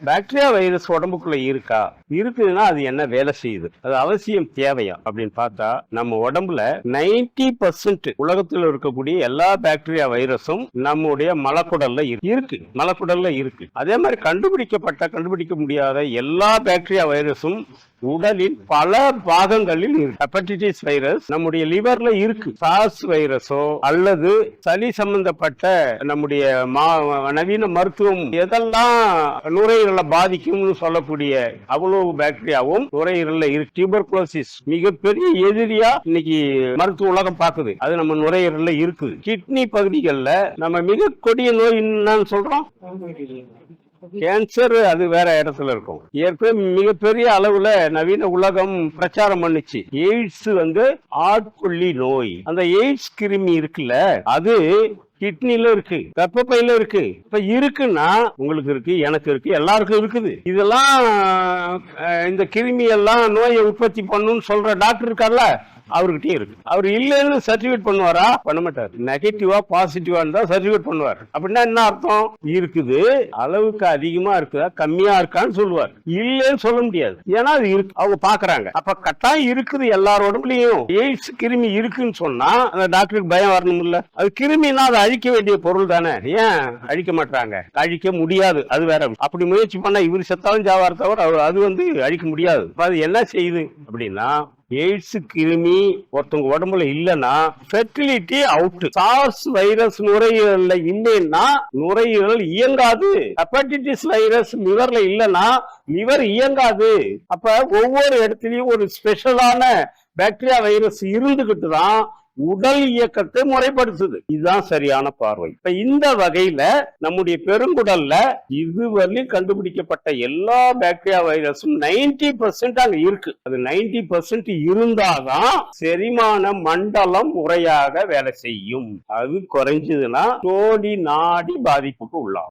Bacteria virus உடம்புக்குள்ள இருக்கா? இருக்குதுன்னா அது என்ன வேலை செய்யுது? அது அவசியம் தேவையா அப்படின்னு பார்த்தா, நம்ம உடம்புல 90% உலகத்தில் இருக்கக்கூடிய எல்லா பாக்டீரியா வைரஸும் நம்முடைய மலக்குடல்ல இருக்கு. மலக்குடல்ல இருக்கு. அதே மாதிரி கண்டுபிடிக்க முடியாத எல்லா பாக்டீரியா வைரஸும் உடலின் பல பாகங்களில் இருக்கு. ஹெப்படைட்டிஸ் வைரஸ் நம்முடைய லிவர்ல இருக்கு. சார்ஸ் வைரஸோ அல்லது சளி சம்பந்தப்பட்ட நம்முடைய நவீன மருத்துவம் எதெல்லாம் நுரையீரலை பாதிக்கும்னு சொல்லக்கூடிய அவ்வளவு பாக்டீரியாவும் நுரையீரல்ல இருக்கு. டியூபர்குலோசிஸ் மிகப்பெரிய எதிரியா இன்னைக்கு மருத்துவ உலகம் பார்க்குது. அது நம்ம நுரையீரல்ல இருக்குது. கிட்னி பகுதிகளில் நம்ம மிக கொடிய நோய் என்னன்னு சொல்றோம், கேன்சர். அது வேற இடத்துல இருக்கும். ஏற்கனவே மிகப்பெரிய அளவுல நவீன உலகம் பிரச்சாரம் பண்ணுச்சு. எய்ட்ஸ் ஆட்கொல்லி நோய். அந்த எய்ட்ஸ் கிருமி இருக்குல்ல, அது கிட்னில இருக்கு, கர்ப்பப்பையில இருக்கு. இப்ப இருக்குன்னா உங்களுக்கு இருக்கு, எனக்கு இருக்கு, எல்லாருக்கும் இருக்குது. இதெல்லாம் இந்த கிருமி எல்லாம் நோயை உற்பத்தி பண்ணுன்னு சொல்ற டாக்டர் இருக்கார்ல, அவர்கிட்டயே இருக்கு. அவர் இல்லைன்னு சர்டிபிகேட் பண்ணுவாரா? பண்ண மாட்டார். நெகட்டிவா பாசிட்டிவா இருந்தா சர்டிபிகேட் பண்ணுவார். அப்படின்னா என்ன அர்த்தம்? இருக்குது, அளவுக்கு அதிகமா இருக்குதா கம்மியா இருக்கான்னு சொல்லுவார். இல்லைன்னு சொல்ல முடியாது. ஏன்னா அது இருக்கு, அவங்க பாக்குறாங்க. அப்ப கட்டாயம் இருக்குது எல்லாரோட உடம்புலயும். எய்ட்ஸ் கிருமி இருக்குன்னு சொன்னா அந்த டாக்டருக்கு பயம் வரணும் இல்ல? அது கிருமினா அதை அழிக்க வேண்டிய பொருள் தானே. ஏன் அழிக்க மாட்டாங்க? அழிக்க முடியாது. அது வேற. அப்படி முயற்சி பண்ணா இவர் செத்தாலும் ஜாவார் தவிர அது அழிக்க முடியாது. அது என்ன செய்யுது அப்படின்னா, எய்ட்ஸ் கிருமி ஒருத்தவங்க உடம்புல இல்லைன்னா ஃபெர்டிலிட்டி அவுட். சார்ஸ் வைரஸ் நுரையீரல்ல இல்லைன்னா நுரையீரல் இயங்காது. ஹெப்படைட்டிஸ் வைரஸ் லிவர்ல இல்லைன்னா லிவர் இயங்காது. அப்ப ஒவ்வொரு இடத்துலயும் ஒரு ஸ்பெஷலான பாக்டீரியா வைரஸ் இருந்துகிட்டு தான் உடல் இயக்கத்தை முறைப்படுத்துது. இதுதான் சரியான பார்வை. இப்ப இந்த வகையில நம்முடைய பெருங்குடல்ல இதுவரையும் கண்டுபிடிக்கப்பட்ட எல்லா பாக்டீரியா வைரஸும் 90% அங்க இருக்கு. அது 90% இருந்தாதான் செரிமான மண்டலம் முறையாக வேலை செய்யும். அது குறைஞ்சதுன்னா தோடி நாடி பாதிப்புக்கு உள்ளாகும்.